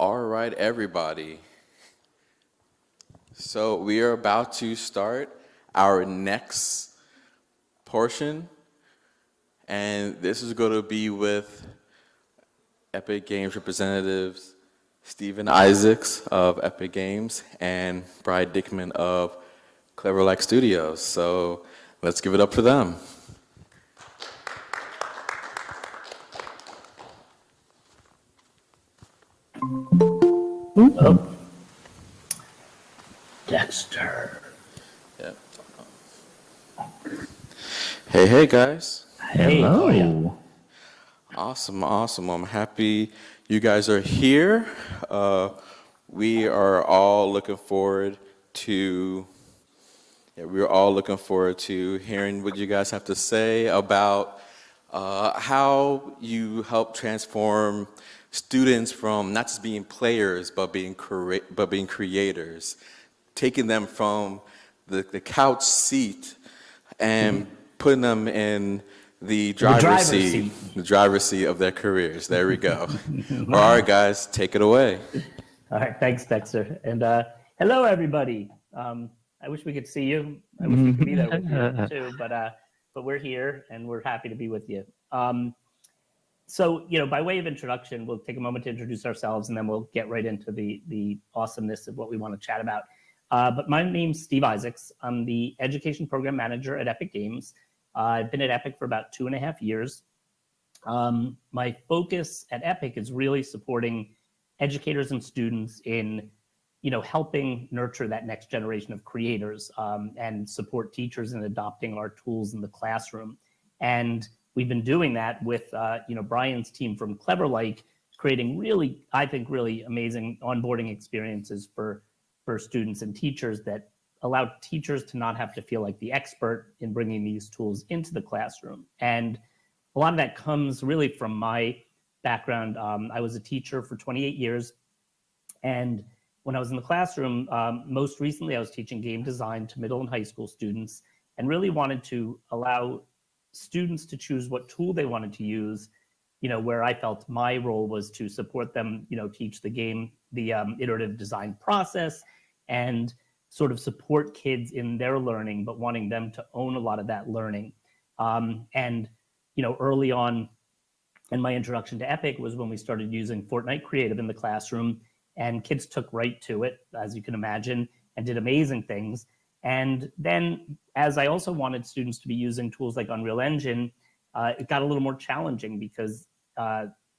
All right, everybody. So we are about to start our next portion, and this is going to be with Epic Games representatives Stephen Isaacs of Epic Games and Brian Dickman of Clever Like Studios. So let's give it up for them. Oh. Dexter. Yep. Hey, guys. Hey, how are you? Awesome. I'm happy you guys are here. We are all looking forward to hearing what you guys have to say about how you help transform students from not just being players but being creators, taking them from the couch seat and putting them in the driver's seat of their careers. There we go. All right, guys, take it away. All right, thanks, Dexter. And hello, everybody. I wish we could see you. I wish we could be there with you too, but we're here and we're happy to be with you. So, by way of introduction, we'll take a moment to introduce ourselves and then we'll get right into the awesomeness of what we want to chat about. But my name's Steve Isaacs. I'm the Education Program Manager at Epic Games. I've been at Epic for about 2.5 years. My focus at Epic is really supporting educators and students in, helping nurture that next generation of creators and support teachers in adopting our tools in the classroom. And we've been doing that with, Brian's team from Clever Like, creating really amazing onboarding experiences for students and teachers that allow teachers to not have to feel like the expert in bringing these tools into the classroom. And a lot of that comes really from my background. I was a teacher for 28 years. And when I was in the classroom, most recently I was teaching game design to middle and high school students and really wanted to allow students to choose what tool they wanted to use, where I felt my role was to support them, teach the iterative design process and sort of support kids in their learning, but wanting them to own a lot of that learning. Early on in my introduction to Epic was when we started using Fortnite Creative in the classroom, and kids took right to it, as you can imagine, and did amazing things. And then as I also wanted students to be using tools like Unreal Engine, it got a little more challenging because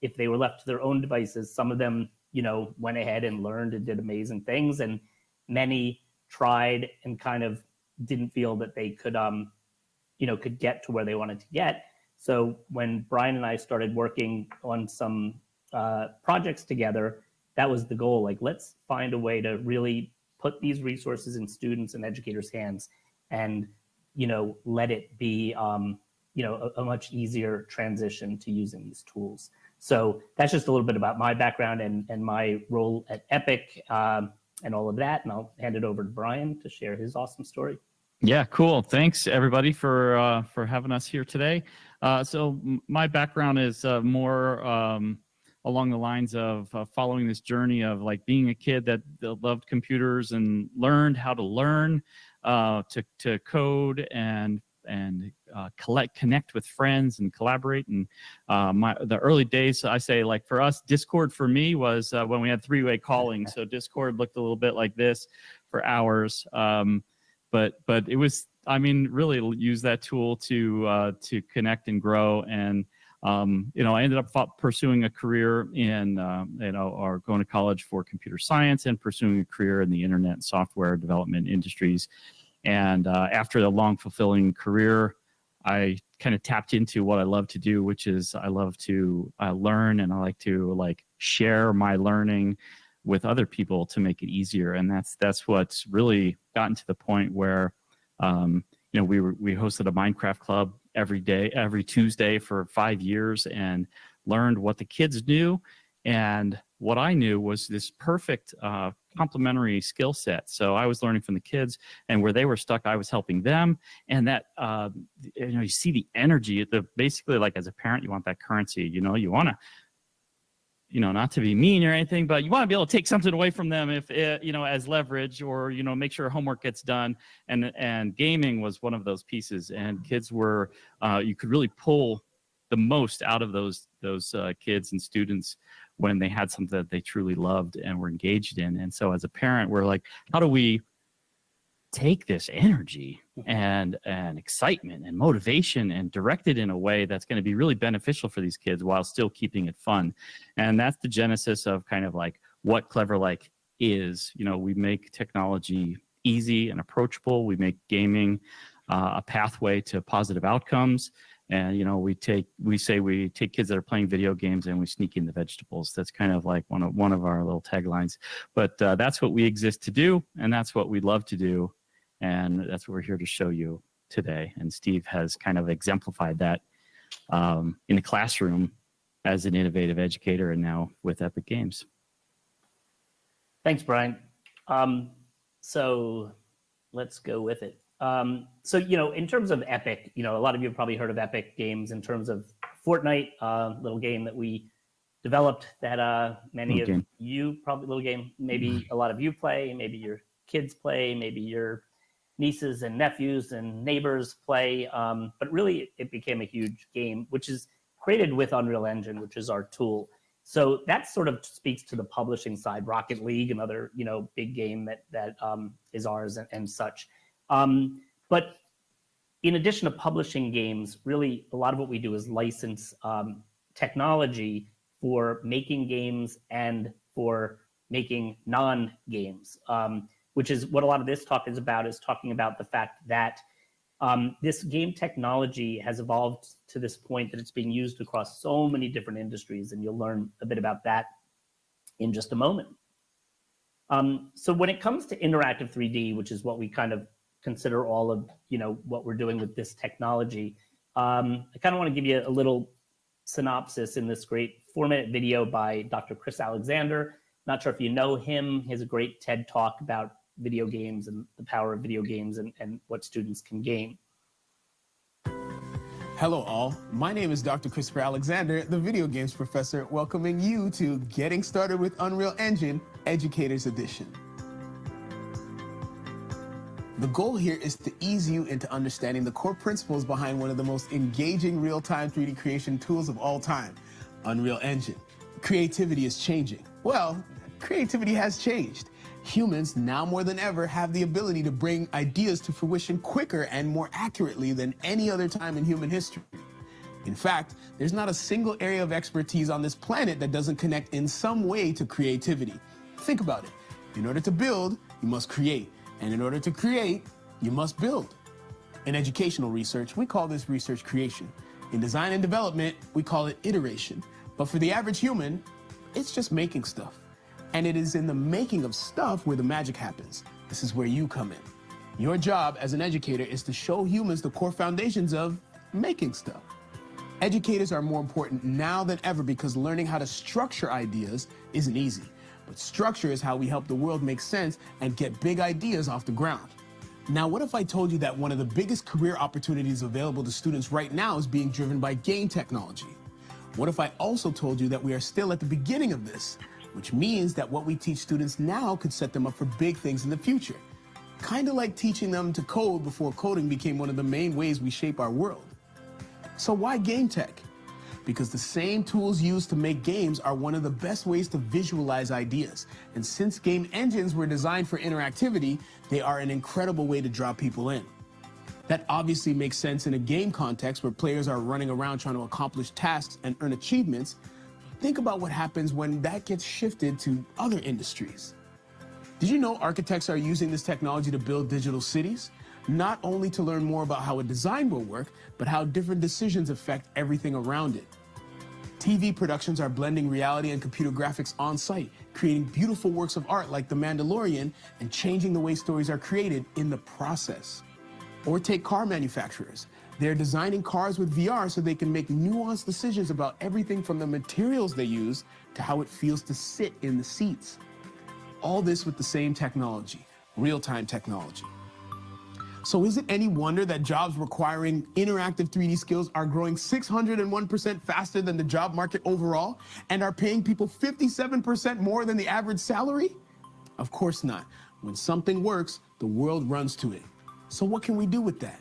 if they were left to their own devices, some of them, went ahead and learned and did amazing things, and many tried and kind of didn't feel that they could get to where they wanted to get. So when Brian and I started working on some projects together, that was the goal. Like, let's find a way to really put these resources in students and educators' hands and, let it be, a much easier transition to using these tools. So that's just a little bit about my background and my role at Epic. And all of that, and I'll hand it over to Brian to share his awesome story. Yeah, cool. Thanks everybody for having us here today. So my background is more along the lines of following this journey of like being a kid that loved computers and learned how to learn to code and connect with friends and collaborate. And the early days, I say, like for us, Discord for me was when we had three-way calling. So Discord looked a little bit like this for hours, but it was, really use that tool to connect and grow. And I ended up pursuing a career in or going to college for computer science and pursuing a career in the internet and software development industries. And after a long, fulfilling career, I kind of tapped into what I love to do, which is I love to learn, and I like to share my learning with other people to make it easier. And that's what's really gotten to the point where we hosted a Minecraft club every Tuesday for 5 years and learned what the kids knew. And what I knew was this perfect complementary skill set. So I was learning from the kids, and where they were stuck, I was helping them. And that, you see the energy, basically, like as a parent, you want that currency, you want to not to be mean or anything, but you want to be able to take something away from them if as leverage, or make sure homework gets done. And gaming was one of those pieces, and kids were you could really pull the most out of those kids and students when they had something that they truly loved and were engaged in. And so as a parent, we're like, how do we take this energy and excitement and motivation and direct it in a way that's going to be really beneficial for these kids while still keeping it fun? And that's the genesis of kind of like what Clever Like is. We make technology easy and approachable. We make gaming a pathway to positive outcomes. And we take kids that are playing video games and we sneak in the vegetables. That's kind of like one of our little taglines. But that's what we exist to do, and that's what we love to do, and that's what we're here to show you today. And Steve has kind of exemplified that in the classroom as an innovative educator, and now with Epic Games. Thanks, Brian. So let's go with it. So, in terms of Epic, a lot of you have probably heard of Epic Games in terms of Fortnite, little game that we developed that many of you probably, little game, maybe a lot of you play, maybe your kids play, maybe your nieces and nephews and neighbors play. But really, it became a huge game, which is created with Unreal Engine, which is our tool. So that sort of speaks to the publishing side, Rocket League, another, big game that is ours and such. But in addition to publishing games, really a lot of what we do is license technology for making games and for making non-games, which is what a lot of this talk is talking about the fact that this game technology has evolved to this point that it's being used across so many different industries, and you'll learn a bit about that in just a moment. So when it comes to interactive 3D, which is what we kind of consider all of what we're doing with this technology, I kind of want to give you a little synopsis in this great 4-minute video by Dr. Chris Alexander. Not sure if you know him. He has a great TED talk about video games and the power of video games and what students can gain. Hello all, my name is Dr. Christopher Alexander, the video games professor, welcoming you to Getting Started with Unreal Engine, Educators Edition. The goal here is to ease you into understanding the core principles behind one of the most engaging real-time 3D creation tools of all time, Unreal Engine. Creativity is changing. Well, creativity has changed. Humans, now more than ever, have the ability to bring ideas to fruition quicker and more accurately than any other time in human history. In fact, there's not a single area of expertise on this planet that doesn't connect in some way to creativity. Think about it. In order to build, you must create. And in order to create, you must build. In educational research, we call this research creation. In design and development, we call it iteration. But for the average human, it's just making stuff. And it is in the making of stuff where the magic happens. This is where you come in. Your job as an educator is to show humans the core foundations of making stuff. Educators are more important now than ever because learning how to structure ideas isn't easy. But structure is how we help the world make sense and get big ideas off the ground. Now, what if I told you that one of the biggest career opportunities available to students right now is being driven by game technology? What if I also told you that we are still at the beginning of this, which means that what we teach students now could set them up for big things in the future? Kind of like teaching them to code before coding became one of the main ways we shape our world. So why game tech? Because the same tools used to make games are one of the best ways to visualize ideas. And since game engines were designed for interactivity, they are an incredible way to draw people in. That obviously makes sense in a game context where players are running around trying to accomplish tasks and earn achievements. Think about what happens when that gets shifted to other industries. Did you know architects are using this technology to build digital cities? Not only to learn more about how a design will work, but how different decisions affect everything around it. TV productions are blending reality and computer graphics on site, creating beautiful works of art like The Mandalorian and changing the way stories are created in the process. Or take car manufacturers. They're designing cars with VR so they can make nuanced decisions about everything from the materials they use to how it feels to sit in the seats. All this with the same technology, real-time technology. So is it any wonder that jobs requiring interactive 3D skills are growing 601% faster than the job market overall and are paying people 57% more than the average salary? Of course not. When something works, the world runs to it. So what can we do with that?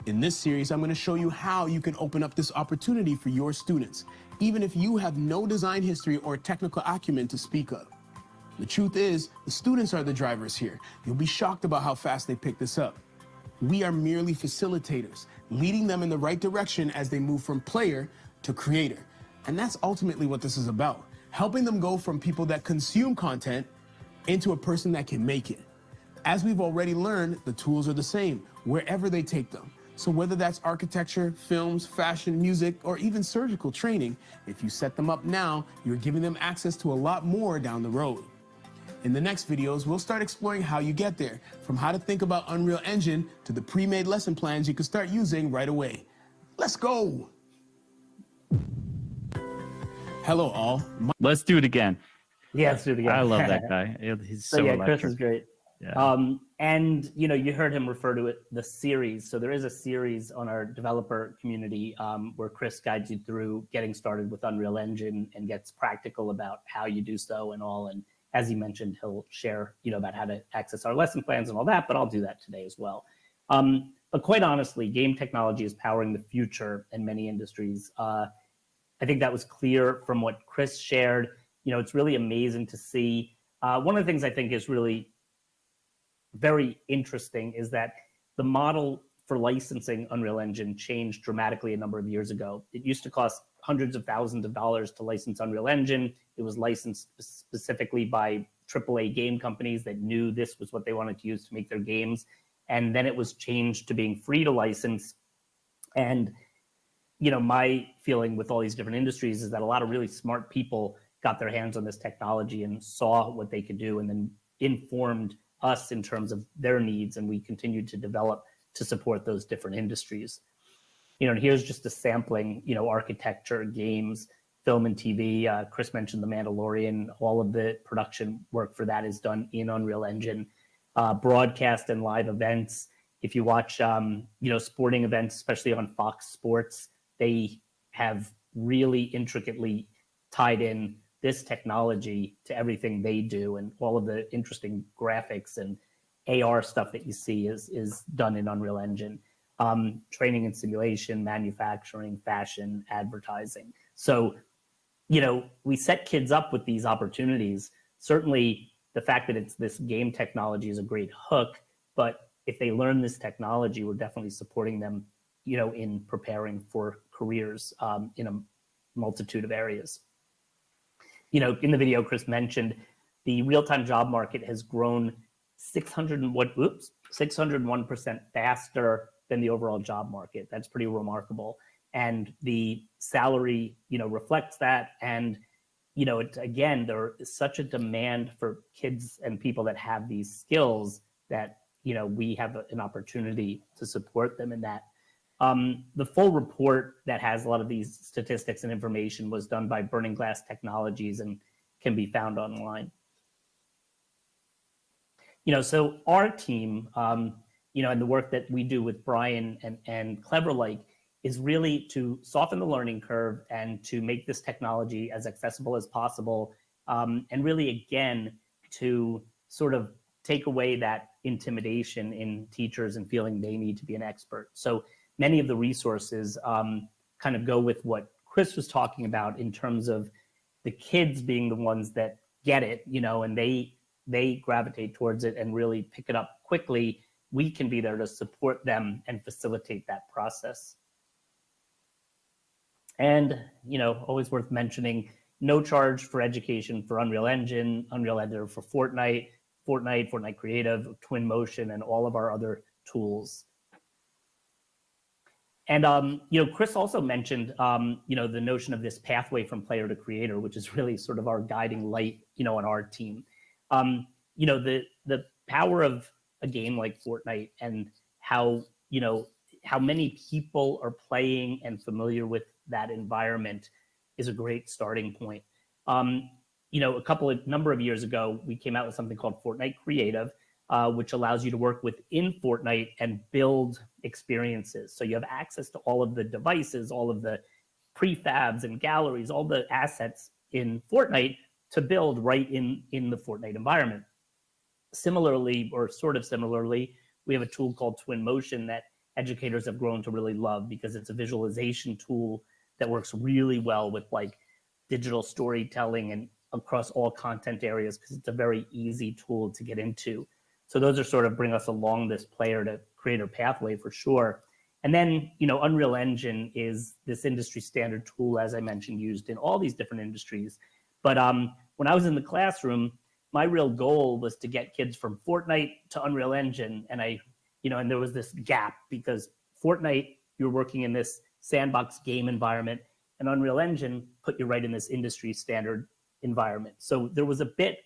In this series, I'm going to show you how you can open up this opportunity for your students, even if you have no design history or technical acumen to speak of. The truth is, the students are the drivers here. You'll be shocked about how fast they pick this up. We are merely facilitators, leading them in the right direction as they move from player to creator. And that's ultimately what this is about, helping them go from people that consume content into a person that can make it. As we've already learned, the tools are the same wherever they take them. So whether that's architecture, films, fashion, music, or even surgical training, if you set them up now, you're giving them access to a lot more down the road. In the next videos, we'll start exploring how you get there, from how to think about Unreal Engine to the pre-made lesson plans you can start using right away. Let's go! Hello all. Let's do it again. Yeah, let's do it again. I love that guy. He's so yeah, electric. Chris is great. Yeah. And you heard him refer to it, the series. So there is a series on our developer community where Chris guides you through getting started with Unreal Engine and gets practical about how you do so and all. And as he mentioned, he'll share, about how to access our lesson plans and all that, but I'll do that today as well. But quite honestly, game technology is powering the future in many industries. I think that was clear from what Chris shared. It's really amazing to see. One of the things I think is really very interesting is that the model for licensing Unreal Engine changed dramatically a number of years ago. It used to cost hundreds of thousands of dollars to license Unreal Engine. It was licensed specifically by AAA game companies that knew this was what they wanted to use to make their games. And then it was changed to being free to license. And, my feeling with all these different industries is that a lot of really smart people got their hands on this technology and saw what they could do and then informed us in terms of their needs. And we continued to develop to support those different industries. And here's just a sampling, architecture, games, film and TV. Chris mentioned The Mandalorian. All of the production work for that is done in Unreal Engine. Broadcast and live events. If you watch, sporting events, especially on Fox Sports, they have really intricately tied in this technology to everything they do, and all of the interesting graphics and AR stuff that you see is done in Unreal Engine. Training and simulation, manufacturing, fashion, advertising. So, we set kids up with these opportunities. Certainly, the fact that it's this game technology is a great hook, but if they learn this technology, we're definitely supporting them, in preparing for careers in a multitude of areas. In the video, Chris mentioned the real-time job market has grown 601% faster than the overall job market. That's pretty remarkable. And the salary, reflects that. And, again, there is such a demand for kids and people that have these skills that, we have an opportunity to support them in that. The full report that has a lot of these statistics and information was done by Burning Glass Technologies and can be found online. So our team, and the work that we do with Brian and CleverLike is really to soften the learning curve and to make this technology as accessible as possible. And really, again, to sort of take away that intimidation in teachers and feeling they need to be an expert. So many of the resources kind of go with what Chris was talking about in terms of the kids being the ones that get it, and they gravitate towards it and really pick it up quickly. We can be there to support them and facilitate that process. And, always worth mentioning, no charge for education for Unreal Engine, Unreal Editor for Fortnite, Fortnite Creative, Twinmotion, and all of our other tools. And, Chris also mentioned, the notion of this pathway from player to creator, which is really sort of our guiding light, on our team. The power of a game like Fortnite and how many people are playing and familiar with that environment is a great starting point. A number of years ago, we came out with something called Fortnite Creative. which allows you to work within Fortnite and build experiences. So you have access to all of the devices, all of the prefabs and galleries, all the assets in Fortnite to build right in the Fortnite environment. Similarly, or sort of similarly, we have a tool called Twinmotion that educators have grown to really love because it's a visualization tool that works really well with like digital storytelling and across all content areas because it's a very easy tool to get into. So those are sort of bring us along this player to creator pathway for sure. And then, you know, Unreal Engine is this industry standard tool, as I mentioned, used in all these different industries. But when I was in the classroom, my real goal was to get kids from Fortnite to Unreal Engine. And and there was this gap because Fortnite, you're working in this sandbox game environment, and Unreal Engine put you right in this industry standard environment. So there was a bit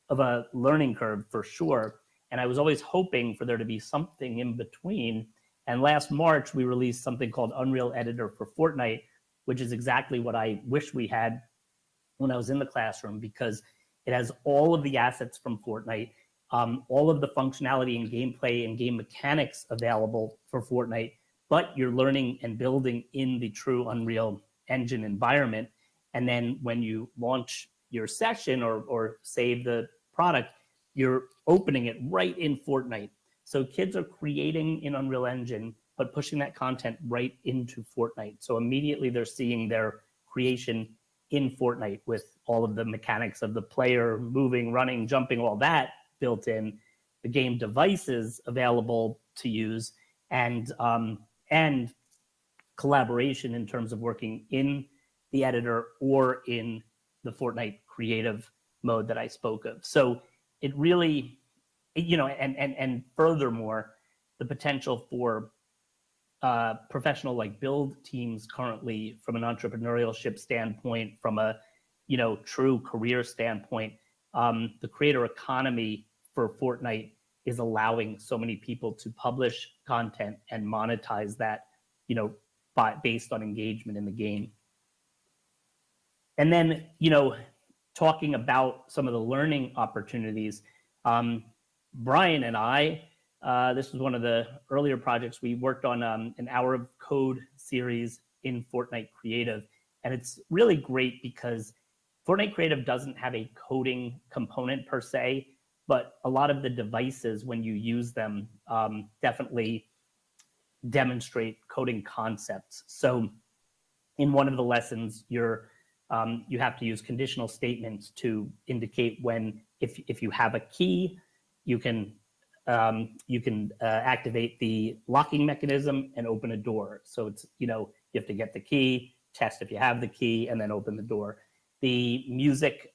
of a learning curve for sure. And I was always hoping for there to be something in between. And last March, we released something called Unreal Editor for Fortnite, which is exactly what I wish we had when I was in the classroom, because it has all of the assets from Fortnite, all of the functionality and gameplay and game mechanics available for Fortnite, but you're learning and building in the true Unreal Engine environment. And then when you launch your session or save the product, you're opening it right in Fortnite. So kids are creating in Unreal Engine, but pushing that content right into Fortnite. So immediately they're seeing their creation in Fortnite with all of the mechanics of the player moving, running, jumping, all that built in, the game devices available to use, and collaboration in terms of working in the editor or in the Fortnite creative mode that I spoke of. So it really, and furthermore, the potential for professional like build teams currently from an entrepreneurship standpoint, from a true career standpoint, the creator economy for Fortnite is allowing so many people to publish content and monetize that, based on engagement in the game. And then, talking about some of the learning opportunities, Brian and I, this was one of the earlier projects we worked on, an Hour of Code series in Fortnite Creative. And it's really great because Fortnite Creative doesn't have a coding component per se, but a lot of the devices, when you use them, definitely demonstrate coding concepts. So in one of the lessons, you have to use conditional statements to indicate when, if you have a key, you can activate the locking mechanism and open a door. So it's, you have to get the key, test if you have the key, and then open the door. The music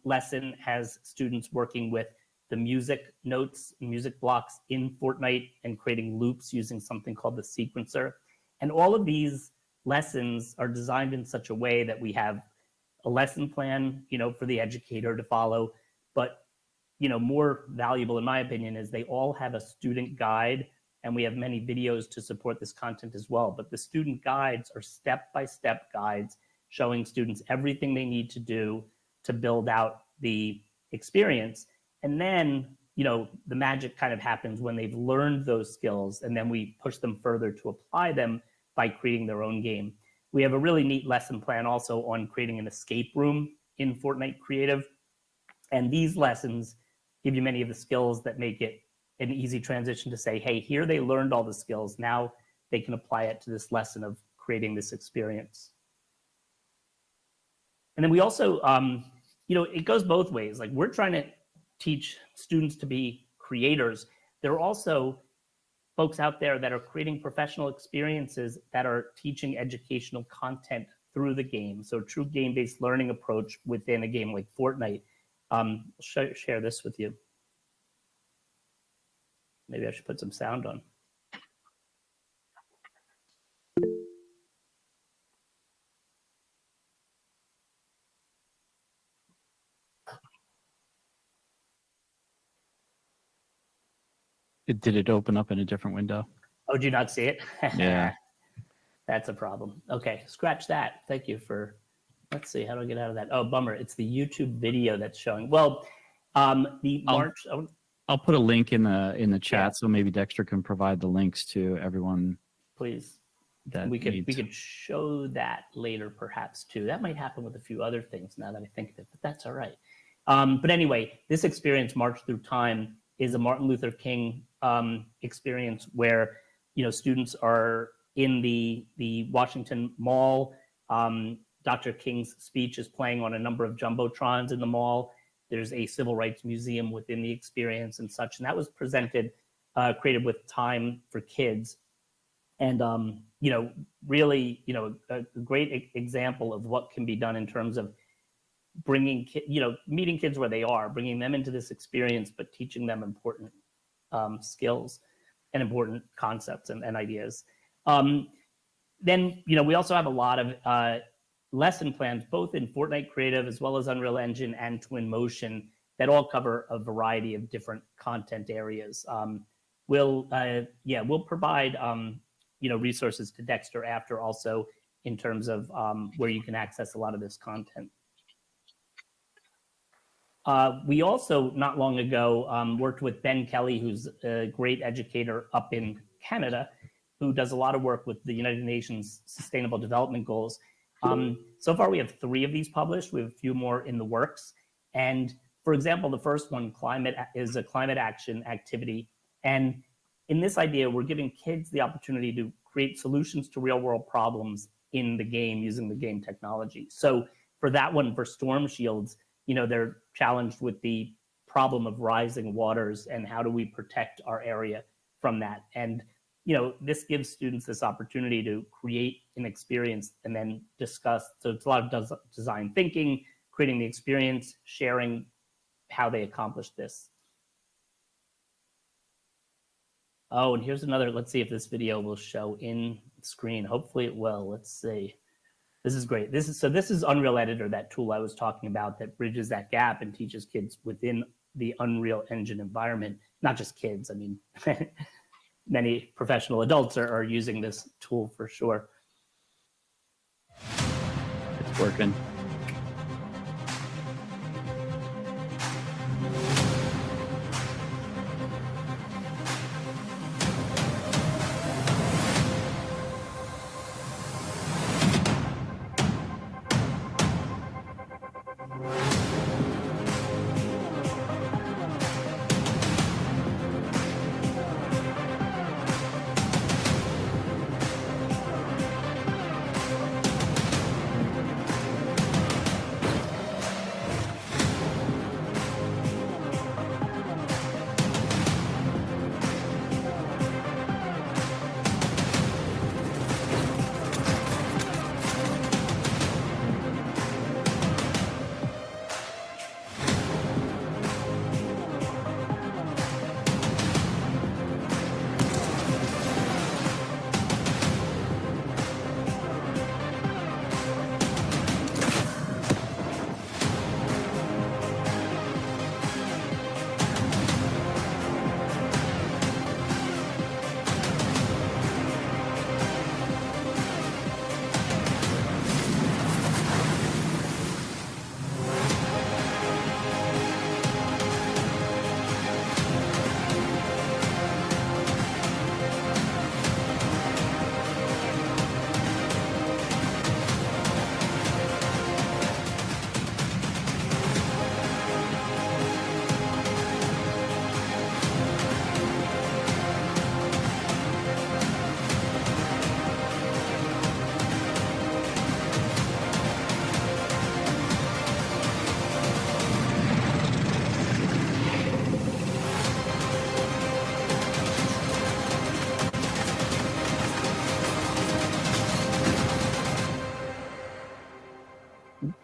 lesson has students working with the music notes, music blocks in Fortnite and creating loops using something called the sequencer. And all of these lessons are designed in such a way that we have a lesson plan, for the educator to follow. But, more valuable in my opinion is they all have a student guide, and we have many videos to support this content as well. But the student guides are step-by-step guides showing students everything they need to do to build out the experience. And then, the magic kind of happens when they've learned those skills, and then we push them further to apply them by creating their own game. We have a really neat lesson plan also on creating an escape room in Fortnite Creative. And these lessons give you many of the skills that make it an easy transition to say, hey, here they learned all the skills. Now they can apply it to this lesson of creating this experience. And then we also, it goes both ways. Like, we're trying to teach students to be creators. There are also folks out there that are creating professional experiences that are teaching educational content through the game. So true game-based learning approach within a game like Fortnite. I'll share this with you. Maybe I should put some sound on. Did it open up in a different window? Oh, do you not see it? Yeah. That's a problem. Okay, scratch that. Thank you for, let's see, how do I get out of that? Oh, bummer. It's the YouTube video that's showing. Well, the March, I'll put a link in the chat, Yeah. so maybe Dexter can provide the links to everyone. Please. That We could show that later, perhaps too. That might happen with a few other things now that I think of it, but that's all right. But anyway, this experience, March Through Time, is a Martin Luther King experience where students are in the Washington Mall. Dr. King's speech is playing on a number of jumbotrons in the mall. There's a civil rights museum within the experience and such, and that was created with Time for Kids. And really, a great example of what can be done in terms of bringing, meeting kids where they are, bringing them into this experience, but teaching them important skills and important concepts and ideas. Then, we also have a lot of lesson plans, both in Fortnite Creative as well as Unreal Engine and Twinmotion, that all cover a variety of different content areas. We'll provide resources to Dexter after, also in terms of where you can access a lot of this content. We also, not long ago, worked with Ben Kelly, who's a great educator up in Canada, who does a lot of work with the United Nations Sustainable Development Goals. So far, we have 3 of these published. We have a few more in the works. And for example, the first one, is a climate action activity. And in this idea, we're giving kids the opportunity to create solutions to real world problems in the game using the game technology. So for that one, for storm shields, they're challenged with the problem of rising waters and how do we protect our area from that. And this gives students this opportunity to create an experience and then discuss. So it's a lot of design thinking, creating the experience, sharing how they accomplished this. Oh, and here's another, let's see if this video will show in screen. Hopefully it will. Let's see. This is great. This is Unreal Editor, that tool I was talking about that bridges that gap and teaches kids within the Unreal Engine environment. Not just kids, I mean, many professional adults are using this tool for sure. It's working.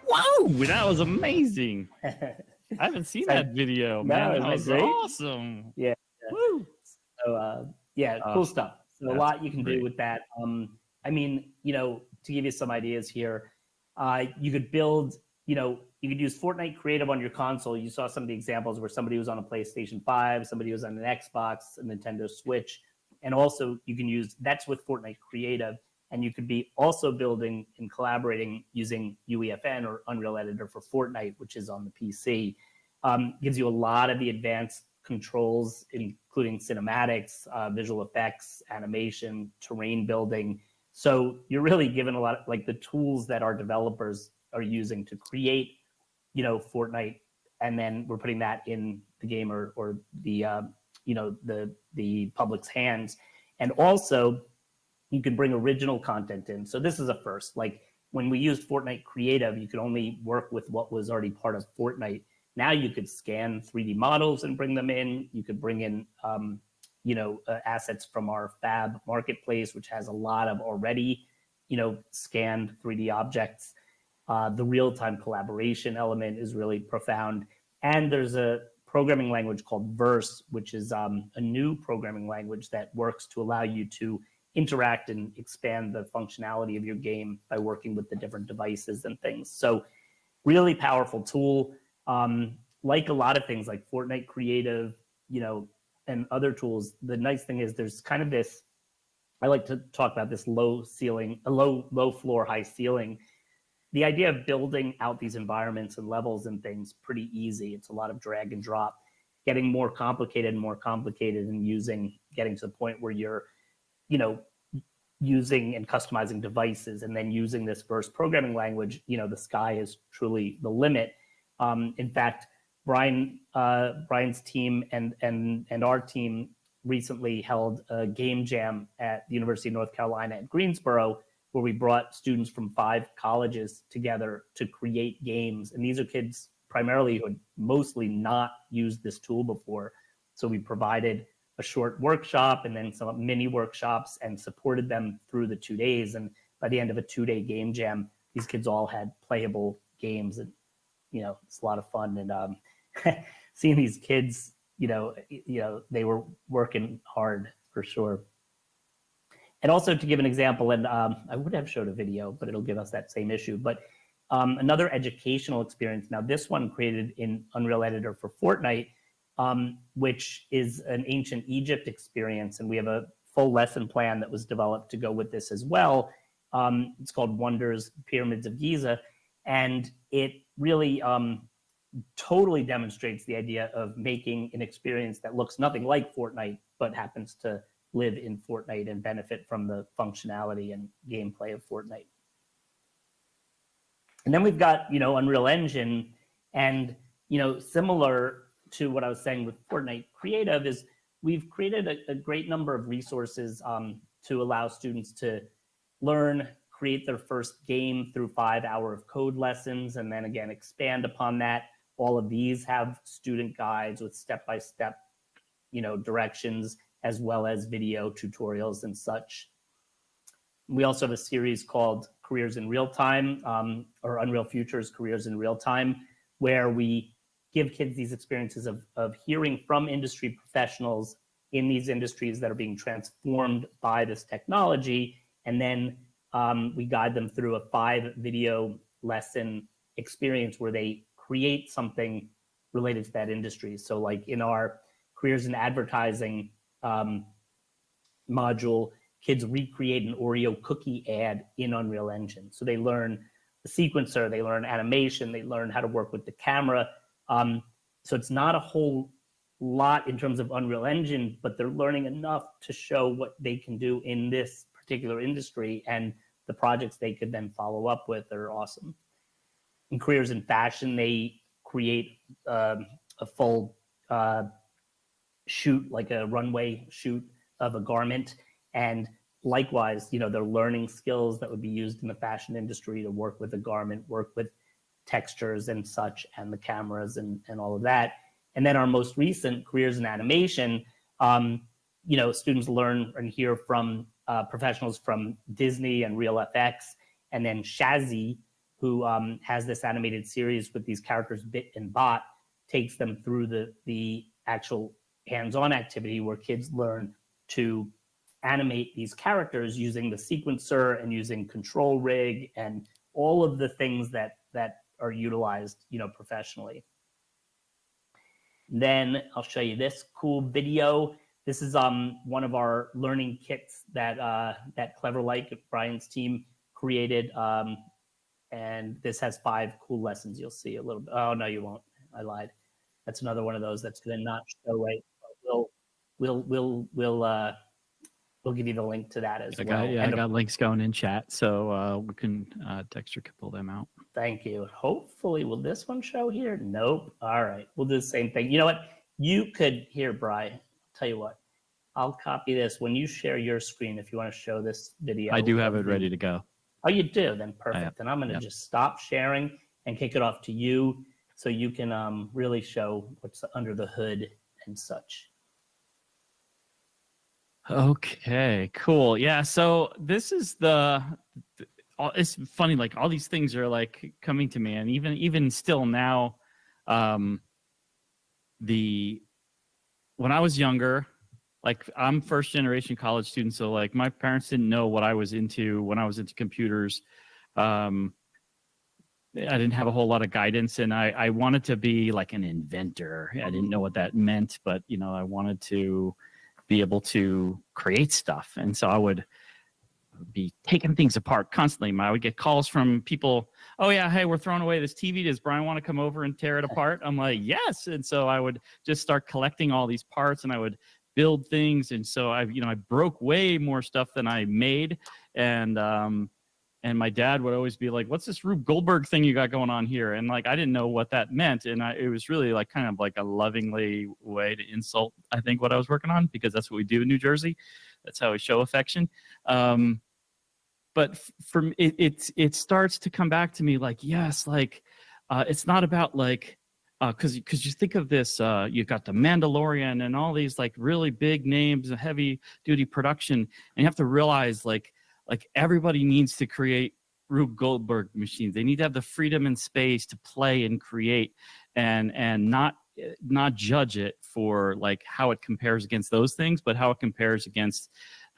Wow, that was amazing. I haven't seen that video, man. That was awesome. Yeah. Woo. So cool stuff. So a lot you can great. do with that. I mean, to give you some ideas here, you could build, you could use Fortnite Creative on your console. You saw some of the examples where somebody was on a PlayStation 5, somebody was on an Xbox, a Nintendo Switch, and also you can use, that's with Fortnite Creative. And you could be also building and collaborating using UEFN or Unreal Editor for Fortnite, which is on the PC. Gives you a lot of the advanced controls, including cinematics, visual effects, animation, terrain building. So you're really given a lot of like the tools that our developers are using to create, Fortnite, and then we're putting that in the game or the the public's hands. And also you can bring original content in. So this is a first. Like when we used Fortnite Creative, you could only work with what was already part of Fortnite. Now you could scan 3D models and bring them in. You could bring in assets from our Fab marketplace, which has a lot of already scanned 3D objects. The real-time collaboration element is really profound. And there's a programming language called Verse, which is a new programming language that works to allow you to interact and expand the functionality of your game by working with the different devices and things. So really powerful tool. Like a lot of things like Fortnite Creative, and other tools, the nice thing is there's kind of this, I like to talk about this low floor, high ceiling. The idea of building out these environments and levels and things pretty easy. It's a lot of drag and drop. Getting more complicated and getting to the point where you're, using and customizing devices and then using this Verse programming language, the sky is truly the limit. In fact, Brian's team and our team recently held a game jam at the University of North Carolina at Greensboro, where we brought students from 5 colleges together to create games. And these are kids primarily who had mostly not used this tool before. So we provided a short workshop and then some mini workshops and supported them through the 2 days. And by the end of a 2-day game jam, these kids all had playable games, and it's a lot of fun. And seeing these kids, they were working hard for sure. And also to give an example, and I would have showed a video, but it'll give us that same issue. But another educational experience. Now this one created in Unreal Editor for Fortnite, which is an ancient Egypt experience. And we have a full lesson plan that was developed to go with this as well. It's called Wonders, Pyramids of Giza. And it really totally demonstrates the idea of making an experience that looks nothing like Fortnite, but happens to live in Fortnite and benefit from the functionality and gameplay of Fortnite. And then we've got, Unreal Engine, and, similar to what I was saying with Fortnite Creative is we've created a great number of resources to allow students to learn, create their first game through 5-hour of code lessons, and then again, expand upon that. All of these have student guides with step-by-step, directions, as well as video tutorials and such. We also have a series called Careers in Real Time, or Unreal Futures Careers in Real Time, where we give kids these experiences of hearing from industry professionals in these industries that are being transformed by this technology. And then we guide them through a 5-video lesson experience where they create something related to that industry. So like in our Careers in Advertising module, kids recreate an Oreo cookie ad in Unreal Engine. So they learn the sequencer, they learn animation, they learn how to work with the camera. So it's not a whole lot in terms of Unreal Engine, but they're learning enough to show what they can do in this particular industry, and the projects they could then follow up with are awesome. In Careers in Fashion, they create a full shoot, like a runway shoot of a garment. And likewise, they're learning skills that would be used in the fashion industry to work with a garment, work with textures and such, and the cameras and all of that. And then our most recent Careers in Animation, students learn and hear from professionals from Disney and RealFX, and then Shazzy, who has this animated series with these characters, Bit and Bot, takes them through the actual hands-on activity where kids learn to animate these characters using the sequencer and using control rig and all of the things that are utilized, professionally. Then I'll show you this cool video. This is one of our learning kits that Clever Like, Brian's team, created. And this has 5 cool lessons. You'll see a little bit. Oh, no, you won't. I lied. That's another one of those that's going to not show right. We'll give you the link to that as well. I got links going in chat, so we can Dexter can pull them out. Thank you. Hopefully, will this one show here? Nope. All right, we'll do the same thing. You know what? You could here, Bri. Tell you what, I'll copy this when you share your screen. If you want to show this video, I do have it ready to go. Oh, you do? Then perfect. Then I'm going to just stop sharing and kick it off to you, so you can really show what's under the hood and such. Okay, cool. Yeah, so this is it's funny, like all these things are like coming to me, and even still now, when I was younger, like I'm first generation college student, so like my parents didn't know what I was into when I was into computers. I didn't have a whole lot of guidance, and I wanted to be like an inventor. I didn't know what that meant, but I wanted to be able to create stuff. And so I would be taking things apart constantly. I would get calls from people, oh yeah, hey, we're throwing away this TV. Does Brian want to come over and tear it apart? I'm like, yes. And so I would just start collecting all these parts, and I would build things. And so I broke way more stuff than I made. And my dad would always be like, what's this Rube Goldberg thing you got going on here? And like, I didn't know what that meant. And it was really like kind of like a lovingly way to insult, I think, what I was working on, because that's what we do in New Jersey. That's how we show affection. But for it starts to come back to me like, yes, like it's not about like, because you think of this, you've got the Mandalorian and all these like really big names, heavy duty production, and you have to realize like everybody needs to create Rube Goldberg machines. They need to have the freedom and space to play and create, and not judge it for like how it compares against those things, but how it compares against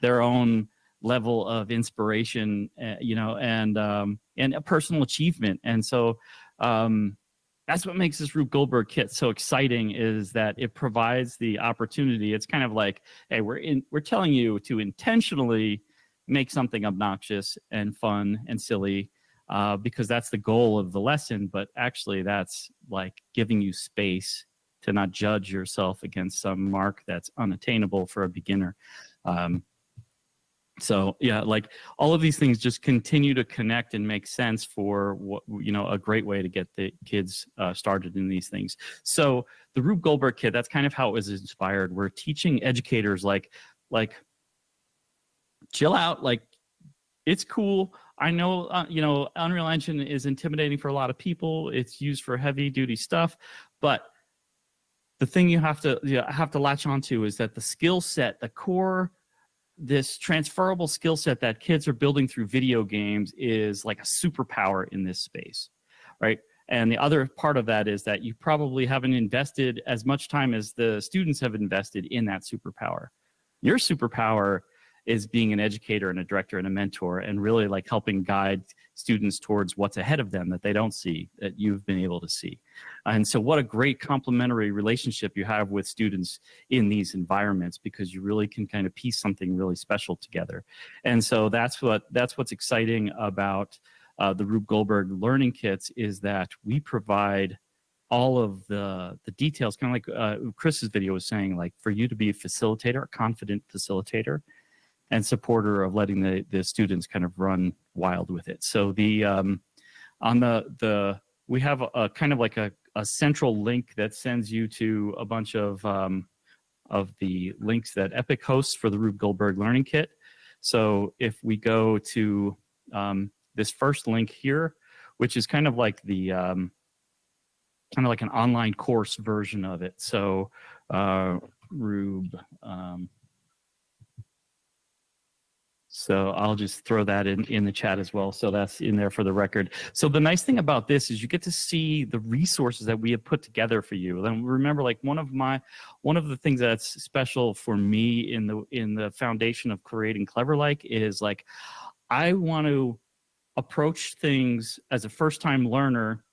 their own level of inspiration, and a personal achievement. And so that's what makes this Rube Goldberg kit so exciting, is that it provides the opportunity. It's kind of like, hey, we're telling you to intentionally make something obnoxious and fun and silly, because that's the goal of the lesson. But actually, that's like giving you space to not judge yourself against some mark that's unattainable for a beginner. So yeah, like all of these things just continue to connect and make sense for what, a great way to get the kids started in these things. So the Rube Goldberg kit, that's kind of how it was inspired. We're teaching educators like chill out, like it's cool. I know, Unreal Engine is intimidating for a lot of people. It's used for heavy duty stuff, but the thing you have to latch onto is that the skill set, the core, this transferable skill set that kids are building through video games is like a superpower in this space, right? And the other part of that is that you probably haven't invested as much time as the students have invested in that superpower. Your superpower is being an educator and a director and a mentor, and really like helping guide students towards what's ahead of them that they don't see, that you've been able to see. And so what a great complementary relationship you have with students in these environments, because you really can kind of piece something really special together. And so that's what's exciting about the Rube Goldberg learning kits, is that we provide all of the details, kind of like Chris's video was saying, like for you to be a facilitator, a confident facilitator, and supporter of letting the students kind of run wild with it. So we have a kind of like a central link that sends you to a bunch of the links that Epic hosts for the Rube Goldberg Learning Kit. So if we go to this first link here, which is kind of like the kind of like an online course version of it. So Rube. So I'll just throw that in the chat as well. So that's in there for the record. So the nice thing about this is you get to see the resources that we have put together for you. Then remember, like one of the things that's special for me in the foundation of creating Cleverlike is like, I want to approach things as a first-time learner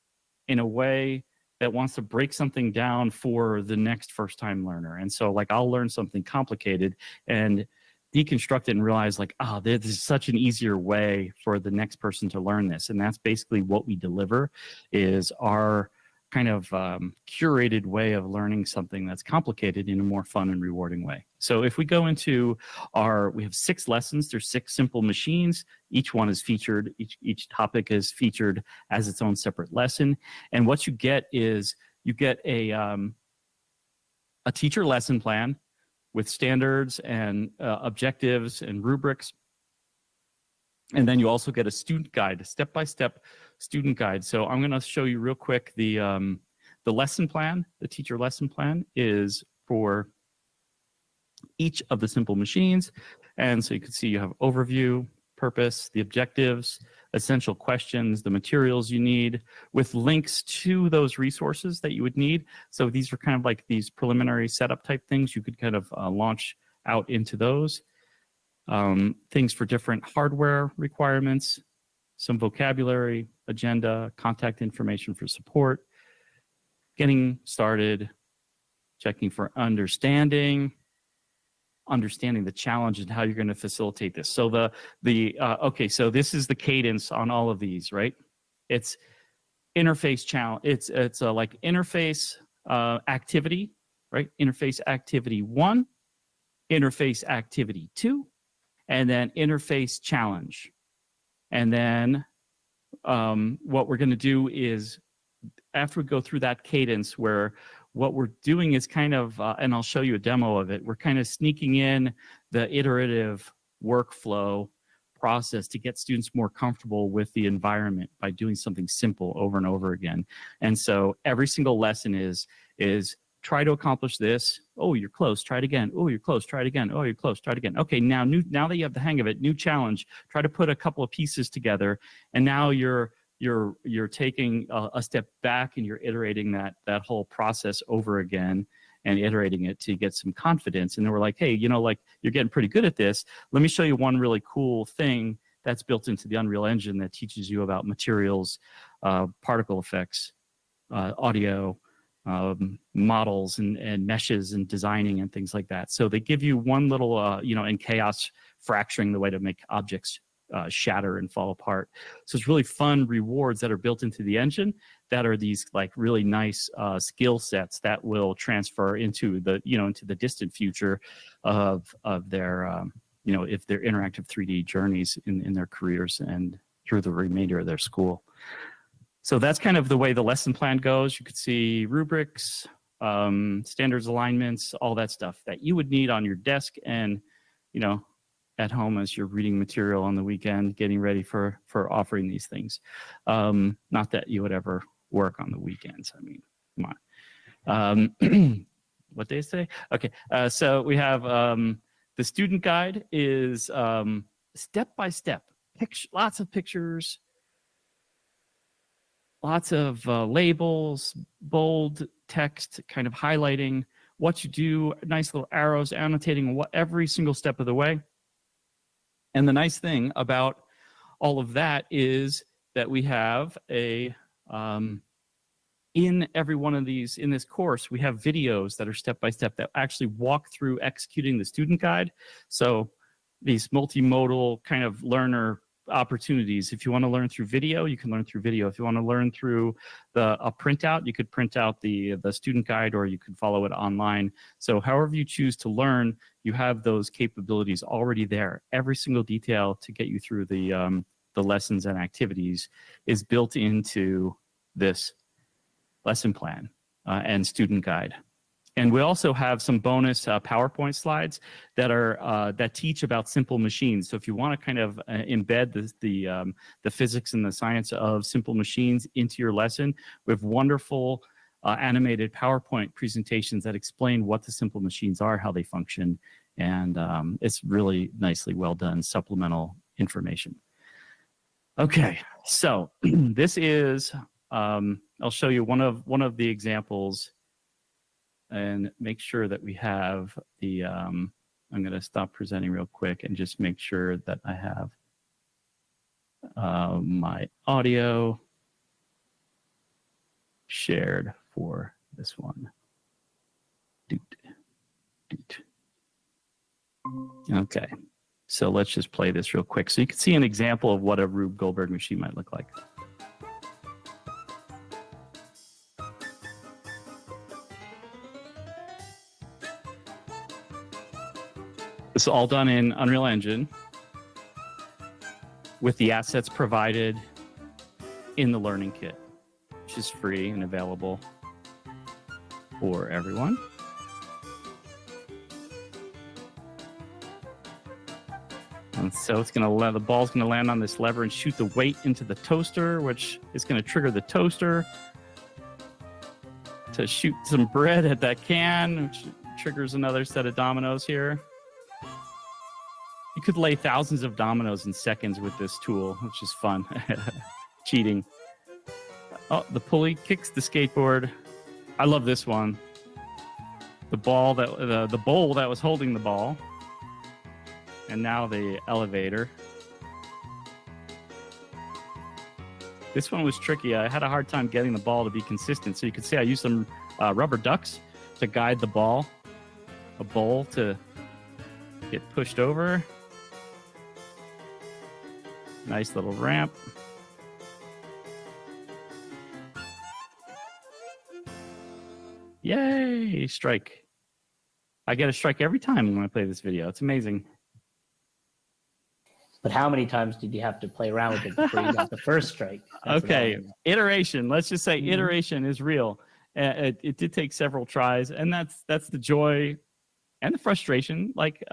in a way that wants to break something down for the next first-time learner. And so like I'll learn something complicated and deconstruct it and realize like, oh, this is such an easier way for the next person to learn this. And that's basically what we deliver, is our kind of curated way of learning something that's complicated in a more fun and rewarding way. So if we go into we have 6 lessons. There's 6 simple machines. Each one is featured. Each topic is featured as its own separate lesson. And what you get is you get a teacher lesson plan with standards and objectives and rubrics. And then you also get a student guide, a step-by-step student guide. So I'm going to show you real quick the lesson plan. The teacher lesson plan is for each of the simple machines. And so you can see you have overview, purpose, the objectives, essential questions, the materials you need, with links to those resources that you would need. So these are kind of like these preliminary setup type things. You could kind of launch out into those. Things for different hardware requirements, some vocabulary, agenda, contact information for support, getting started, checking for understanding the challenge and how you're going to facilitate this. So okay, so this is the cadence on all of these, right? It's interface challenge. It's like interface activity, right? Interface activity 1, interface activity 2, and then interface challenge. And then what we're going to do is, after we go through that cadence, where what we're doing is kind of, and I'll show you a demo of it, we're kind of sneaking in the iterative workflow process to get students more comfortable with the environment by doing something simple over and over again. And so every single lesson is try to accomplish this. Oh, you're close. Try it again. Oh, you're close. Try it again. Oh, you're close. Try it again. Okay, now that you have the hang of it, new challenge. Try to put a couple of pieces together, and now you're taking a step back and you're iterating that whole process over again and iterating it to get some confidence. And then we're like, hey, like you're getting pretty good at this. Let me show you one really cool thing that's built into the Unreal Engine that teaches you about materials, particle effects, audio, models and meshes and designing and things like that. So they give you one little, and chaos fracturing, the way to make objects shatter and fall apart. So it's really fun rewards that are built into the engine that are these like really nice skill sets that will transfer into the distant future of their, if their interactive 3D journeys in their careers and through the remainder of their school. So that's kind of the way the lesson plan goes. You could see rubrics, standards alignments, all that stuff that you would need on your desk and, at home as you're reading material on the weekend, getting ready for offering these things. Not that you would ever work on the weekends. I mean, come on. What did I say? Okay, so we have the student guide is step-by-step, lots of pictures, lots of labels, bold text, kind of highlighting what you do, nice little arrows annotating every single step of the way. And the nice thing about all of that is that we have in every one of these, in this course, we have videos that are step-by-step that actually walk through executing the student guide. So these multimodal kind of learner opportunities. If you want to learn through video, you can learn through video. If you want to learn through a printout, you could print out the student guide, or you could follow it online. So however you choose to learn, you have those capabilities already there. Every single detail to get you through the lessons and activities is built into this lesson plan and student guide. And we also have some bonus PowerPoint slides that teach about simple machines. So if you want to kind of embed the physics and the science of simple machines into your lesson, we have wonderful animated PowerPoint presentations that explain what the simple machines are, how they function, and it's really nicely well done supplemental information. Okay, so this is I'll show you one of the examples. And make sure that we have the, I'm going to stop presenting real quick and just make sure that I have my audio shared for this one. Okay, so let's just play this real quick so you can see an example of what a Rube Goldberg machine might look like. This is all done in Unreal Engine with the assets provided in the Learning Kit, which is free and available for everyone. And so it's going to the ball's going to land on this lever and shoot the weight into the toaster, which is going to trigger the toaster to shoot some bread at that can, which triggers another set of dominoes here. You could lay thousands of dominoes in seconds with this tool, which is fun. Cheating. Oh, the pulley kicks the skateboard. I love this one. The ball that the bowl that was holding the ball, and now the elevator. This one was tricky. I had a hard time getting the ball to be consistent. So you could see I used some rubber ducks to guide the ball, a bowl to get pushed over. Nice little ramp. Yay, strike. I get a strike every time when I play this video. It's amazing. But how many times did you have to play around with it before you got the first strike? That's what I Okay, wanna know. iteration. Let's just say iteration is real. It did take several tries, and that's the joy and the frustration. Like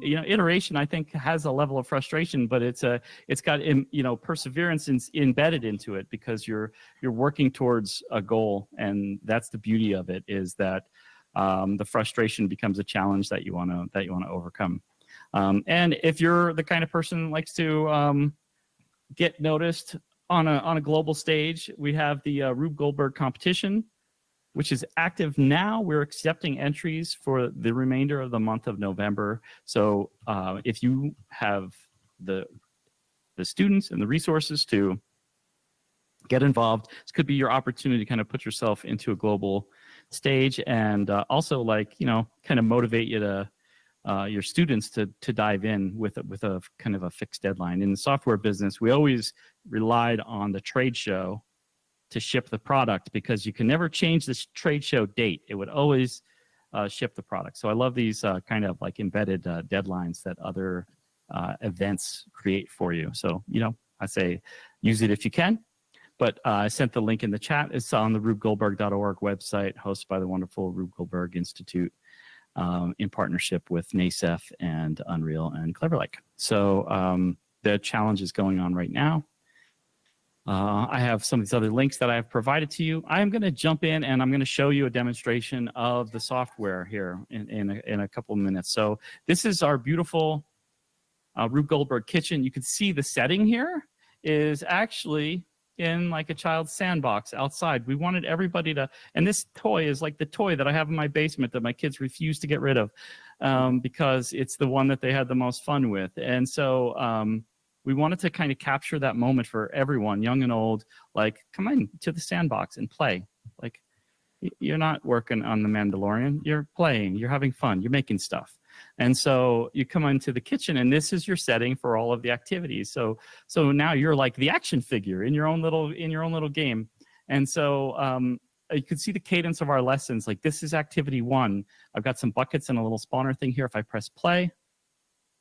iteration, I think, has a level of frustration, but it's got perseverance embedded into it because you're working towards a goal, and that's the beauty of it. Is that the frustration becomes a challenge that you want to overcome. And if you're the kind of person who likes to get noticed on a global stage, we have the Rube Goldberg competition, which is active now. We're accepting entries for the remainder of the month of November. So if you have the students and the resources to get involved, this could be your opportunity to kind of put yourself into a global stage, and also kind of motivate you to your students to dive in with a kind of a fixed deadline. In the software business, we always relied on the trade show to ship the product because you can never change this trade show date. It would always ship the product. So I love these kind of like embedded deadlines that other events create for you. So, I say use it if you can. But I sent the link in the chat. It's on the rubegoldberg.org website, hosted by the wonderful Rube Goldberg Institute, in partnership with NASEF and Unreal and CleverLike. So the challenge is going on right now. I have some of these other links that I have provided to you. I'm going to jump in and I'm going to show you a demonstration of the software here in a couple of minutes. So this is our beautiful Rube Goldberg kitchen. You can see the setting here is actually in like a child's sandbox outside. We wanted everybody to, and this toy is like the toy that I have in my basement that my kids refuse to get rid of because it's the one that they had the most fun with. And so we wanted to kind of capture that moment for everyone, young and old, like come in to the sandbox and play. Like you're not working on the Mandalorian, you're playing, you're having fun, you're making stuff. And so you come into the kitchen and this is your setting for all of the activities. So now you're like the action figure in your own little game. And so you can see the cadence of our lessons. Like this is activity 1. I've got some buckets and a little spawner thing here. If I press play,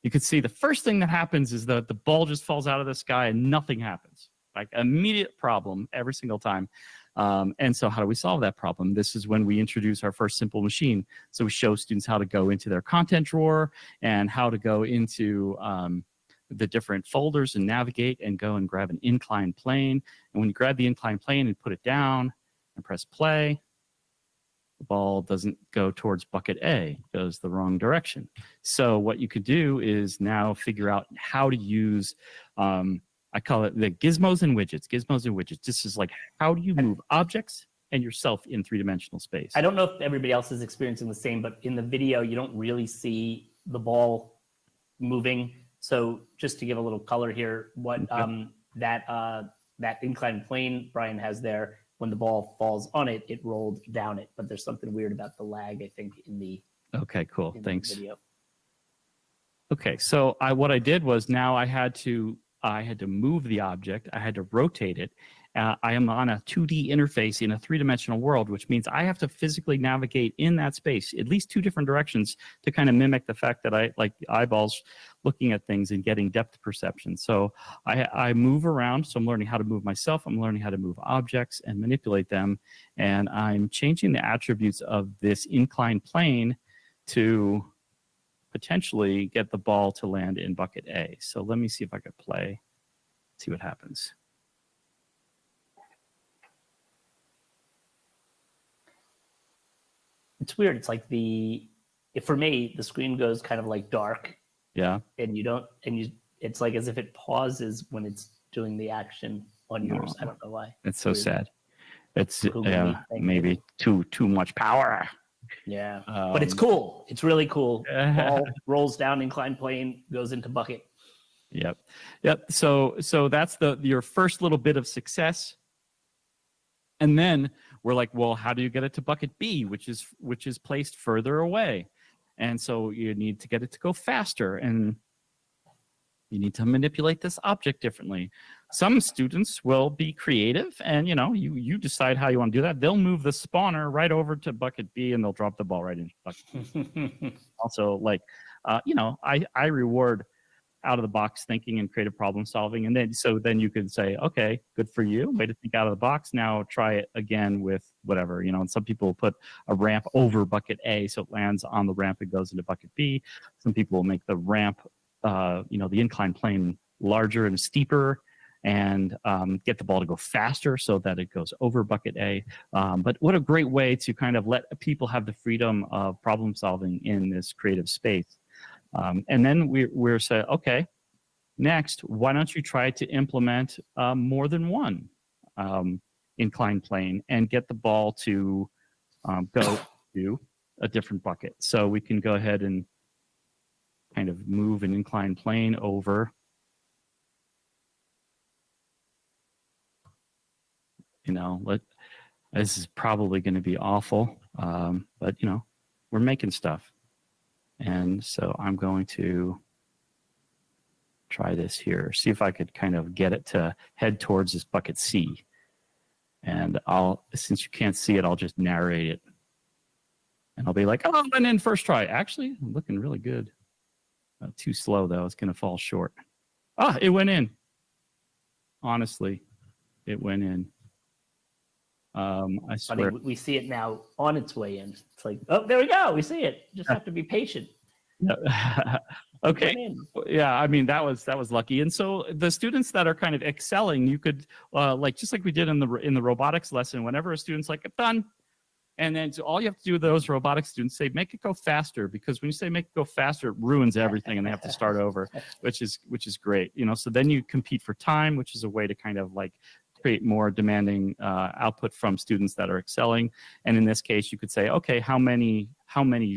you can see the first thing that happens is the ball just falls out of the sky and nothing happens. Like immediate problem every single time. And so how do we solve that problem? This is when we introduce our first simple machine. So we show students how to go into their content drawer and how to go into the different folders and navigate and go and grab an inclined plane. And when you grab the inclined plane and put it down and press play, the ball doesn't go towards bucket A, it goes the wrong direction. So what you could do is now figure out how to use I call it the gizmos and widgets. Gizmos and widgets. This is like, how do you move objects and yourself in three-dimensional space? I don't know if everybody else is experiencing the same, but in the video, you don't really see the ball moving. So just to give a little color here, what that inclined plane Brian has there, when the ball falls on it, it rolled down it. But there's something weird about the lag, I think, in the Okay, cool. Thanks. video. Okay, so what I did was now I had to move the object, I had to rotate it, I am on a 2D interface in a three-dimensional world, which means I have to physically navigate in that space, at least two different directions, to kind of mimic the fact that I like eyeballs looking at things and getting depth perception. So I move around, so I'm learning how to move myself, I'm learning how to move objects and manipulate them, and I'm changing the attributes of this inclined plane to potentially get the ball to land in bucket A. So let me see if I could play, see what happens. It's weird. It's like for me, the screen goes kind of like dark, Yeah. and it's like as if it pauses when it's doing the action on yours. I don't know why. It's so Weird. sad. It's Google Meet thing. maybe too much power. Yeah, but it's cool. It's really cool. Yeah. Ball rolls down inclined plane, goes into bucket. Yep. So that's your first little bit of success. And then we're like, well, how do you get it to bucket B, which is placed further away? And so you need to get it to go faster, and you need to manipulate this object differently. Some students will be creative, and you decide how you want to do that. They'll move the spawner right over to bucket B, and they'll drop the ball right into bucket. Also, I reward out of the box thinking and creative problem solving, and then you could say, okay, good for you, way to think out of the box. Now try it again with whatever, and some people will put a ramp over bucket A so it lands on the ramp and goes into bucket B. Some people will make the ramp the inclined plane larger and steeper, and get the ball to go faster so that it goes over bucket A. But what a great way to kind of let people have the freedom of problem solving in this creative space. And then we're saying, okay, next, why don't you try to implement more than one inclined plane and get the ball to go to a different bucket. So we can go ahead and kind of move an inclined plane over. This is probably going to be awful, but we're making stuff. And so I'm going to try this here, see if I could kind of get it to head towards this bucket C. And since you can't see it, I'll just narrate it. And I'll be like, oh, and then first try. Actually, I'm looking really good. Too slow, though. It's going to fall short. It went in. Honestly, it went in. I swear. Funny, we see it now on its way in. It's like, oh, there we go. We see it. Just have to be patient. Okay. Yeah, I mean that was lucky. And so the students that are kind of excelling, you could just like we did in the robotics lesson. Whenever a student's like, done, and then all you have to do with those robotics students say, make it go faster, because when you say make it go faster, it ruins everything, and they have to start over, which is great. So then you compete for time, which is a way to kind of like create more demanding output from students that are excelling. And in this case, you could say, okay, how many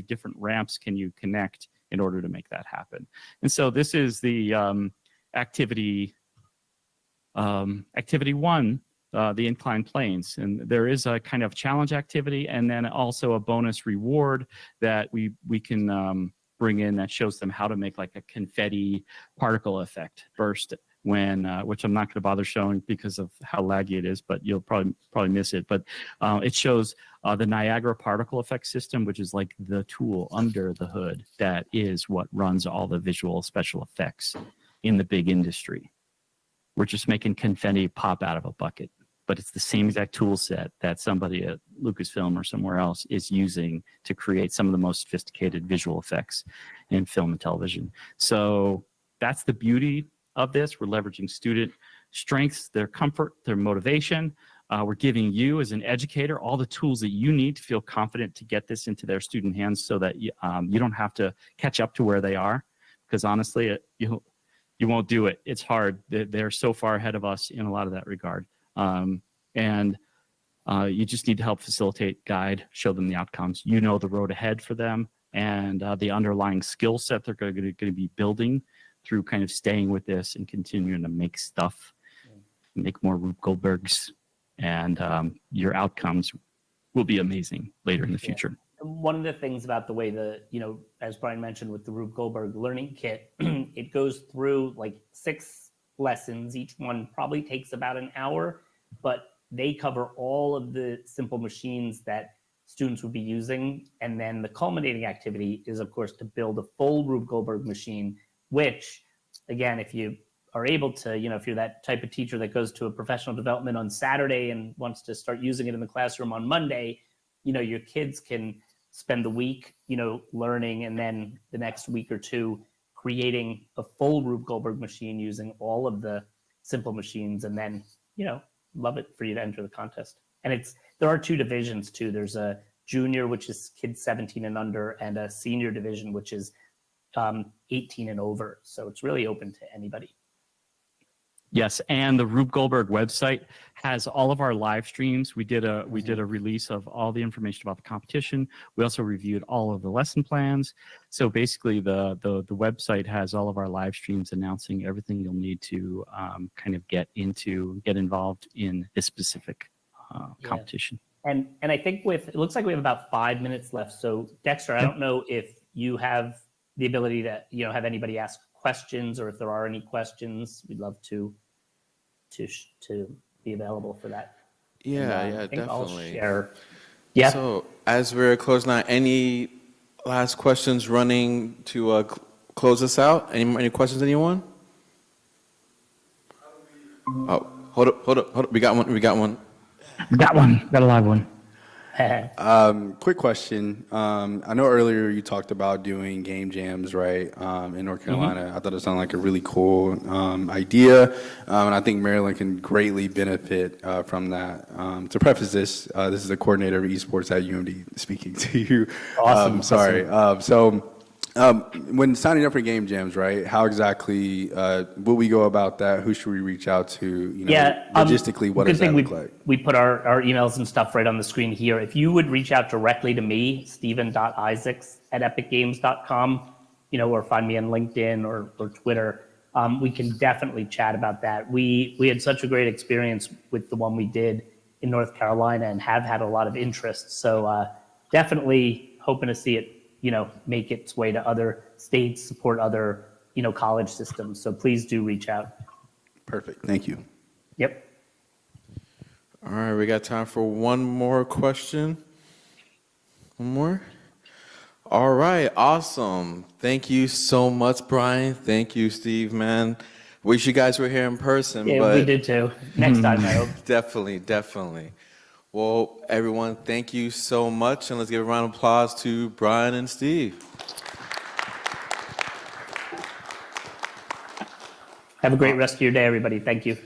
different ramps can you connect in order to make that happen? And so this is the activity one, the inclined planes. And there is a kind of challenge activity, and then also a bonus reward that we can bring in that shows them how to make like a confetti particle effect burst when, which I'm not going to bother showing because of how laggy it is, but you'll probably miss it. But it shows the Niagara particle effect system, which is like the tool under the hood that is what runs all the visual special effects in the big industry. We're just making confetti pop out of a bucket, but it's the same exact tool set that somebody at Lucasfilm or somewhere else is using to create some of the most sophisticated visual effects in film and television. So that's the beauty of this. We're leveraging student strengths, their comfort, their motivation. We're giving you as an educator all the tools that you need to feel confident to get this into their student hands so that you don't have to catch up to where they are, because honestly, you won't do it. It's hard. They're so far ahead of us in a lot of that regard. And you just need to help facilitate, guide, show them the outcomes. You know the road ahead for them, and the underlying skill set they're going to be building through kind of staying with this and continuing to make stuff, make more Rube Goldbergs, and your outcomes will be amazing later in the future. One of the things about the way as Brian mentioned with the Rube Goldberg Learning Kit, it goes through like 6 lessons. Each one probably takes about an hour, but they cover all of the simple machines that students would be using. And then the culminating activity is, of course, to build a full Rube Goldberg machine, which, again, if you are able to, if you're that type of teacher that goes to a professional development on Saturday and wants to start using it in the classroom on Monday, your kids can spend the week, learning, and then the next week or two creating a full Rube Goldberg machine using all of the simple machines, and then, love it for you to enter the contest. And there are 2 divisions too. There's a junior, which is kids 17 and under, and a senior division, which is 18 and over. So it's really open to anybody. Yes, and the Rube Goldberg website has all of our live streams. We did a release of all the information about the competition. We also reviewed all of the lesson plans. So basically, the website has all of our live streams announcing everything you'll need to kind of get involved in this specific competition. And I think it looks like we have about 5 minutes left. So Dexter, I don't know if you have the ability to have anybody ask questions, or if there are any questions, we'd love to be available for that. Yeah, I think definitely. I'll share. Yeah. So as we're closing out, any last questions running to close us out? Any questions, anyone? Oh, hold up. We got one. Got a live one. Quick question. I know earlier you talked about doing game jams, right, in North Carolina. I thought it sounded like a really cool idea, and I think Maryland can greatly benefit from that. To preface this, this is the coordinator of esports at UMD speaking to you. Awesome. Sorry. When signing up for game jams, right, how exactly will we go about that? Who should we reach out to? Logistically, what does that look like? We put our emails and stuff right on the screen here. If you would reach out directly to me, steven.isaacs@epicgames.com, or find me on LinkedIn or Twitter, we can definitely chat about that. We had such a great experience with the one we did in North Carolina and have had a lot of interest. So definitely hoping to see it make its way to other states, support other, college systems. So please do reach out. Perfect. Thank you. Yep. All right, we got time for one more question. One more? All right, awesome. Thank you so much, Brian. Thank you, Steve, man. Wish you guys were here in person. Yeah, but we did too. Next time, I hope. Definitely. Well, everyone, thank you so much, and let's give a round of applause to Brian and Steve. Have a great rest of your day, everybody. Thank you.